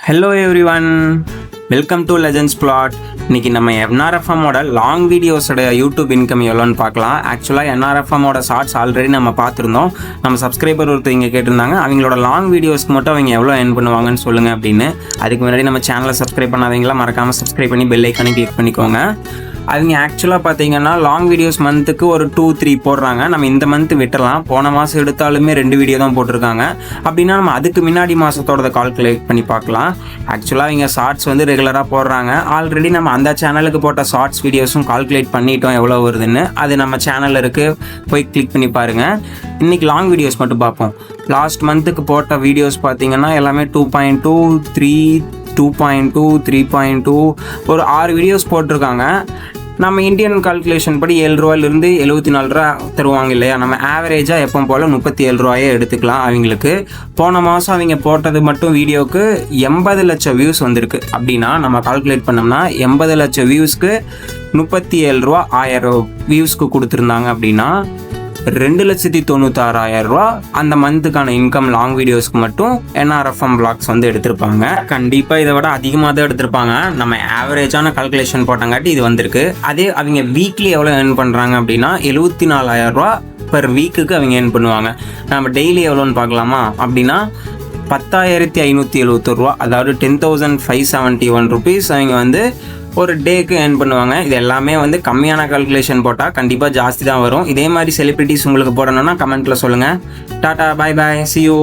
Hello everyone, welcome to legends பிளாட். இன்றைக்கி நம்ம என்ஆர்எஃப்எம்மோட லாங் வீடியோஸோட யூடியூப் இன்கம் எவ்வளோன்னு பார்க்கலாம். ஆக்சுவலாக என்ஆர்எஃப்எம்மோட ஷார்ட்ஸ் ஆல்ரெடி நம்ம பார்த்துருந்தோம். நம்ம சப்ஸ்கிரைபர் ஒருத்தர் இங்கே கேட்டிருந்தாங்க, அவங்களோட லாங் வீடியோஸ்க்கு மட்டும் அவங்க எவ்வளோ earn பண்ணுவாங்கன்னு சொல்லுங்கள் அப்படின்னு. அதுக்கு முன்னாடி நம்ம சேனலை சப்ஸ்கிரைப் பண்ணாதீங்களா, மறக்காமல் சப்ஸ்கிரைப் பண்ணி பெல் ஐக்கானே கிளிக் பண்ணிக்கோங்க. அவங்க ஆக்சுவலாக பார்த்தீங்கன்னா லாங் வீடியோஸ் மந்த்துக்கு ஒரு 2-3 போடுறாங்க. நம்ம இந்த மந்த் விட்டுறலாம். போன மாதம் எடுத்தாலுமே 2 வீடியோ தான் போட்டிருக்காங்க. அப்படின்னா நம்ம அதுக்கு முன்னாடி மாதத்தோட கால்குலேட் பண்ணி பார்க்கலாம். ஆக்சுவலாக அவங்க ஷார்ட்ஸ் வந்து ரெகுலராக போடுறாங்க. ஆல்ரெடி நம்ம அந்த சேனலுக்கு போட்ட ஷார்ட்ஸ் வீடியோஸும் கால்குலேட் பண்ணிட்டோம் எவ்வளோ வருதுன்னு. அது நம்ம சேனலில் இருக்குது, போய் கிளிக் பண்ணி பாருங்கள். இன்றைக்கி லாங் வீடியோஸ் மட்டும் பார்ப்போம். லாஸ்ட் மந்த்துக்கு போட்ட வீடியோஸ் பார்த்தீங்கன்னா எல்லாமே 2.2, 3, 2.2, 3.2 ஒரு 6 வீடியோஸ் போட்டிருக்காங்க. நம்ம இந்தியன் கால்குலேஷன் படி 7 ரூபாயிலிருந்து 74 ரூபா தருவாங்க இல்லையா. நம்ம ஆவரேஜாக எப்போ போல் 37 ரூபாயே எடுத்துக்கலாம் அவங்களுக்கு. போன மாதம் அவங்க போட்டது மட்டும் வீடியோவுக்கு 80 லட்சம் வியூஸ் வந்திருக்கு. அப்படின்னா நம்ம கால்குலேட் பண்ணோம்னா 80 லட்சம் வியூஸ்க்கு 37 ரூபா 1000 வியூஸ்க்கு கொடுத்துருந்தாங்க. அப்படின்னா 2,96,000 ரூபா அந்த மந்த்துக்கான இன்கம் லாங் வீடியோஸ்க்கு மட்டும் என்ஆர்எஃப்எம் vlogs வந்து எடுத்திருப்பாங்க. கண்டிப்பாக இதை விட அதிகமாக தான் எடுத்திருப்பாங்க. நம்ம ஆவரேஜான கால்குலேஷன் போட்டங்காட்டி இது வந்திருக்கு. அதே அவங்க வீக்லி எவ்வளோ earn பண்ணுறாங்க அப்படின்னா 74,000 ரூபா பர் வீக்குக்கு அவங்க earn பண்ணுவாங்க. நம்ம டெய்லி எவ்வளோன்னு பார்க்கலாமா? அப்படின்னா 10,571 ரூபா, அதாவது 10,571 ருபீஸ் அவங்க வந்து ஒரு டேக்கு earn பண்ணுவாங்க. இது எல்லாமே வந்து கம்மியான கால்குலேஷன் போட்டால் கண்டிப்பாக ஜாஸ்தி தான் வரும். இதே மாதிரி செலிப்ரிட்டிஸ் உங்களுக்கு போடணும்னா கமெண்ட்டில் சொல்லுங்கள். டாடா, பாய் பாய், see you.